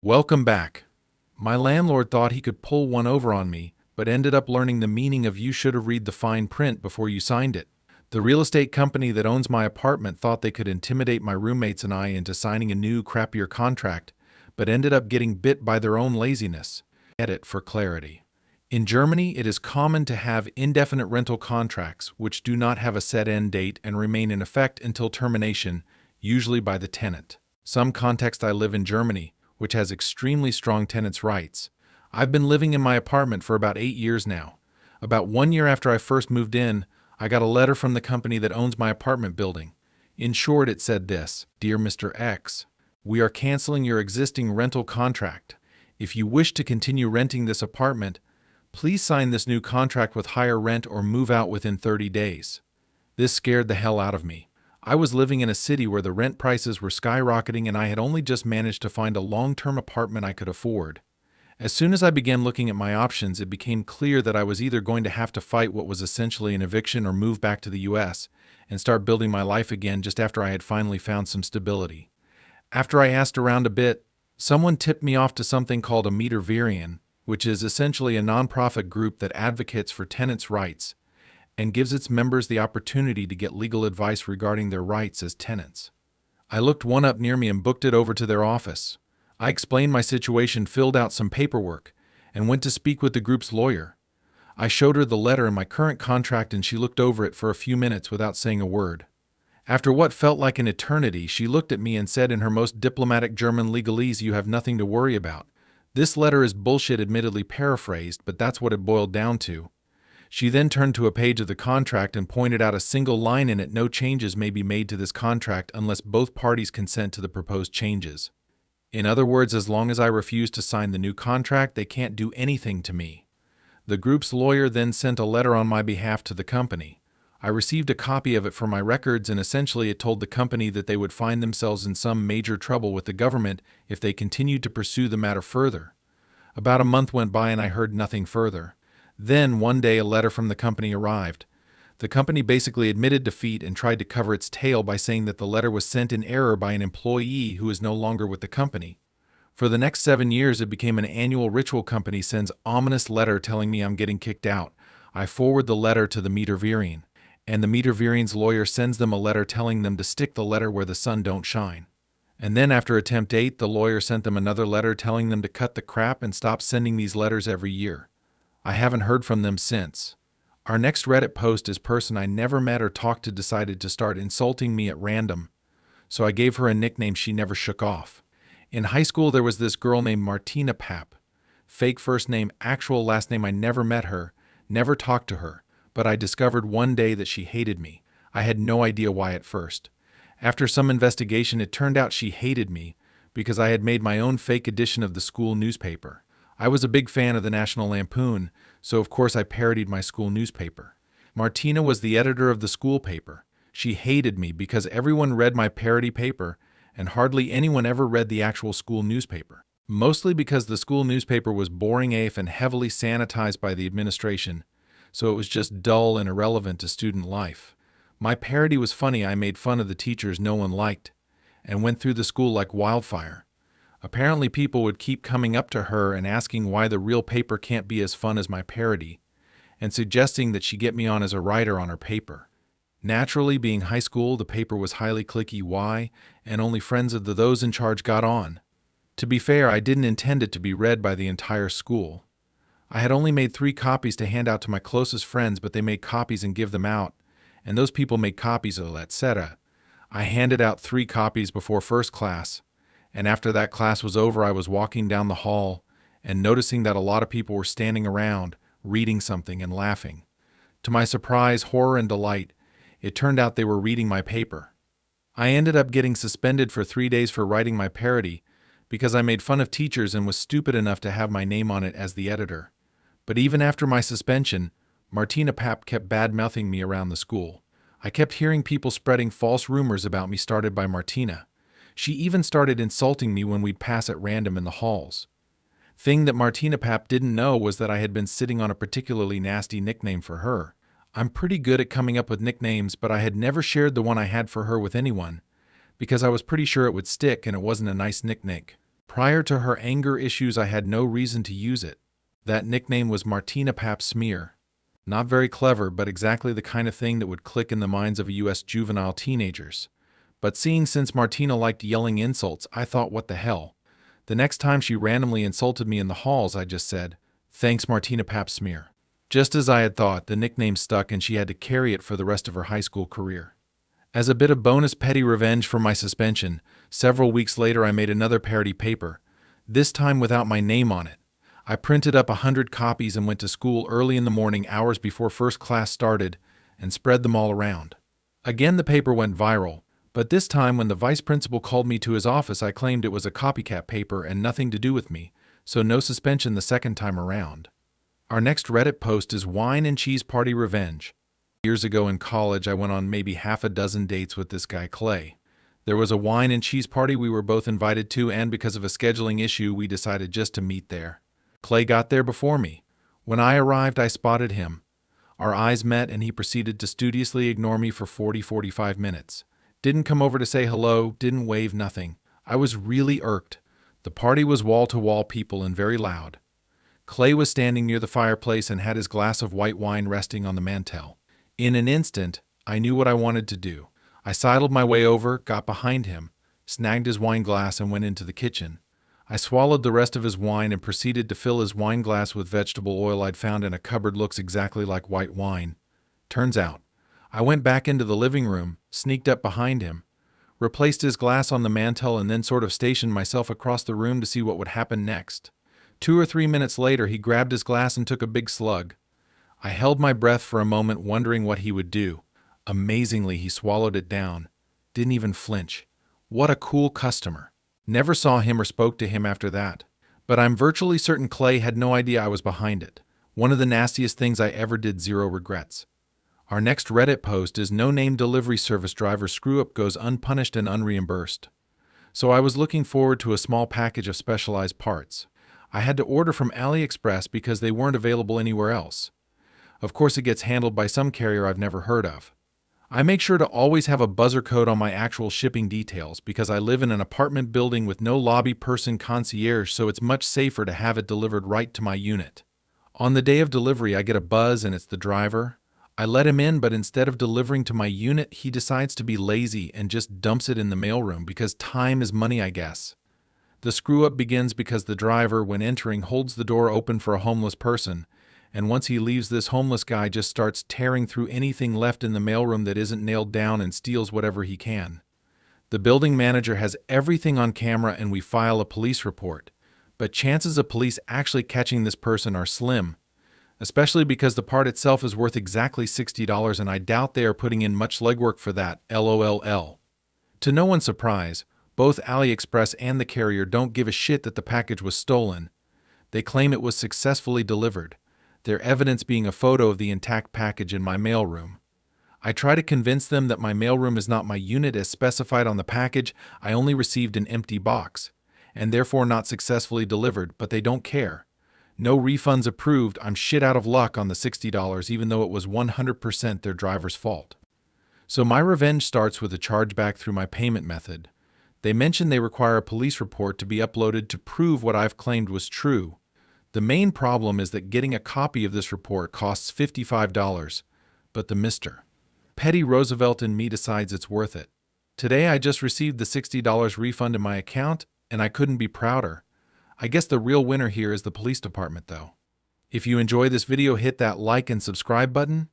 Welcome back. My landlord thought he could pull one over on me, but ended up learning the meaning of "you should have read the fine print before you signed it." The real estate company that owns my apartment thought they could intimidate my roommates and I into signing a new, crappier contract, but ended up getting bit by their own laziness. Edit for clarity. In Germany, it is common to have indefinite rental contracts which do not have a set end date and remain in effect until termination, usually by the tenant. Some context: I live in Germany, which has extremely strong tenants' rights. I've been living in my apartment for about 8 years now. About 1 year after I first moved in, I got a letter from the company that owns my apartment building. In short, it said this: "Dear Mr. X, we are canceling your existing rental contract. If you wish to continue renting this apartment, please sign this new contract with higher rent or move out within 30 days. This scared the hell out of me. I was living in a city where the rent prices were skyrocketing and I had only just managed to find a long-term apartment I could afford. As soon as I began looking at my options, it became clear that I was either going to have to fight what was essentially an eviction or move back to the US and start building my life again just after I had finally found some stability. After I asked around a bit, someone tipped me off to something called a pettyrevenge, which is essentially a nonprofit group that advocates for tenants' rights and gives its members the opportunity to get legal advice regarding their rights as tenants. I looked one up near me and booked it over to their office. I explained my situation, filled out some paperwork, and went to speak with the group's lawyer. I showed her the letter and my current contract, and she looked over it for a few minutes without saying a word. After what felt like an eternity, she looked at me and said in her most diplomatic German legalese, "You have nothing to worry about. This letter is bullshit," admittedly paraphrased, but that's what it boiled down to. She then turned to a page of the contract and pointed out a single line in it: "No changes may be made to this contract unless both parties consent to the proposed changes." In other words, as long as I refuse to sign the new contract, they can't do anything to me. The group's lawyer then sent a letter on my behalf to the company. I received a copy of it for my records, and essentially it told the company that they would find themselves in some major trouble with the government if they continued to pursue the matter further. About a month went by and I heard nothing further. Then, one day, a letter from the company arrived. The company basically admitted defeat and tried to cover its tail by saying that the letter was sent in error by an employee who is no longer with the company. For the next 7 years, it became an annual ritual. Company sends ominous letter telling me I'm getting kicked out. I forward the letter to the pettyrevenge, and the pettyrevenge's lawyer sends them a letter telling them to stick the letter where the sun don't shine. And then after attempt 8, the lawyer sent them another letter telling them to cut the crap and stop sending these letters every year. I haven't heard from them since. Our next Reddit post is person I never met or talked to decided to start insulting me at random, so I gave her a nickname she never shook off. In high school, there was this girl named Martina Pap. Fake first name, actual last name. I never met her, never talked to her, but I discovered one day that she hated me. I had no idea why at first. After some investigation, it turned out she hated me because I had made my own fake edition of the school newspaper. I was a big fan of the National Lampoon, so of course I parodied my school newspaper. Martina was the editor of the school paper. She hated me because everyone read my parody paper, and hardly anyone ever read the actual school newspaper. Mostly because the school newspaper was boring AF and heavily sanitized by the administration, so it was just dull and irrelevant to student life. My parody was funny. I made fun of the teachers no one liked, and went through the school like wildfire. Apparently people would keep coming up to her and asking why the real paper can't be as fun as my parody, and suggesting that she get me on as a writer on her paper. Naturally, being high school, the paper was highly cliquey, and only friends of those in charge got on. To be fair, I didn't intend it to be read by the entire school. I had only made 3 copies to hand out to my closest friends, but they made copies and give them out, and those people made copies of etc. I handed out 3 copies before first class, and after that class was over, I was walking down the hall and noticing that a lot of people were standing around, reading something and laughing. To my surprise, horror, and delight, it turned out they were reading my paper. I ended up getting suspended for 3 days for writing my parody because I made fun of teachers and was stupid enough to have my name on it as the editor. But even after my suspension, Martina Pap kept bad-mouthing me around the school. I kept hearing people spreading false rumors about me started by Martina. She even started insulting me when we'd pass at random in the halls. Thing that Martina Pap didn't know was that I had been sitting on a particularly nasty nickname for her. I'm pretty good at coming up with nicknames, but I had never shared the one I had for her with anyone, because I was pretty sure it would stick and it wasn't a nice nickname. Prior to her anger issues, I had no reason to use it. That nickname was Martina Pap Smear. Not very clever, but exactly the kind of thing that would click in the minds of U.S. juvenile teenagers. But since Martina liked yelling insults, I thought, what the hell? The next time she randomly insulted me in the halls, I just said, "Thanks, Martina Pap Smear." Just as I had thought, the nickname stuck and she had to carry it for the rest of her high school career. As a bit of bonus petty revenge for my suspension, several weeks later I made another parody paper, this time without my name on it. I printed up 100 copies and went to school early in the morning, hours before first class started, and spread them all around. Again, the paper went viral, but this time when the vice principal called me to his office, I claimed it was a copycat paper and nothing to do with me, so no suspension the second time around. Our next Reddit post is Wine and Cheese Party Revenge. Years ago in college, I went on maybe half a dozen dates with this guy, Clay. There was a wine and cheese party we were both invited to, and because of a scheduling issue, we decided just to meet there. Clay got there before me. When I arrived, I spotted him. Our eyes met, and he proceeded to studiously ignore me for 45 minutes. Didn't come over to say hello, didn't wave, nothing. I was really irked. The party was wall-to-wall people and very loud. Clay was standing near the fireplace and had his glass of white wine resting on the mantel. In an instant, I knew what I wanted to do. I sidled my way over, got behind him, snagged his wine glass, and went into the kitchen. I swallowed the rest of his wine and proceeded to fill his wine glass with vegetable oil I'd found in a cupboard. Looks exactly like white wine. Turns out, I went back into the living room, sneaked up behind him, replaced his glass on the mantel, and then sort of stationed myself across the room to see what would happen next. 2 or 3 minutes later, he grabbed his glass and took a big slug. I held my breath for a moment, wondering what he would do. Amazingly, he swallowed it down. Didn't even flinch. What a cool customer. Never saw him or spoke to him after that. But I'm virtually certain Clay had no idea I was behind it. One of the nastiest things I ever did, zero regrets. Our next Reddit post is No-Name Delivery Service Driver Screw-Up Goes Unpunished and Unreimbursed. So I was looking forward to a small package of specialized parts. I had to order from AliExpress because they weren't available anywhere else. Of course, it gets handled by some carrier I've never heard of. I make sure to always have a buzzer code on my actual shipping details because I live in an apartment building with no lobby person concierge, so it's much safer to have it delivered right to my unit. On the day of delivery, I get a buzz and it's the driver. I let him in, but instead of delivering to my unit, he decides to be lazy and just dumps it in the mailroom because time is money, I guess. The screw-up begins because the driver, when entering, holds the door open for a homeless person, and once he leaves, this homeless guy just starts tearing through anything left in the mailroom that isn't nailed down and steals whatever he can. The building manager has everything on camera and we file a police report, but chances of police actually catching this person are slim, especially because the part itself is worth exactly $60 and I doubt they are putting in much legwork for that, LOLL. To no one's surprise, both AliExpress and the carrier don't give a shit that the package was stolen. They claim it was successfully delivered, their evidence being a photo of the intact package in my mailroom. I try to convince them that my mailroom is not my unit as specified on the package. I only received an empty box, and therefore not successfully delivered, but they don't care. No refunds approved. I'm shit out of luck on the $60, even though it was 100% their driver's fault. So my revenge starts with a chargeback through my payment method. They mention they require a police report to be uploaded to prove what I've claimed was true. The main problem is that getting a copy of this report costs $55, but the Mr. Petty Roosevelt in me decides it's worth it. Today I just received the $60 refund in my account, and I couldn't be prouder. I guess the real winner here is the police department, though. If you enjoy this video, hit that like and subscribe button.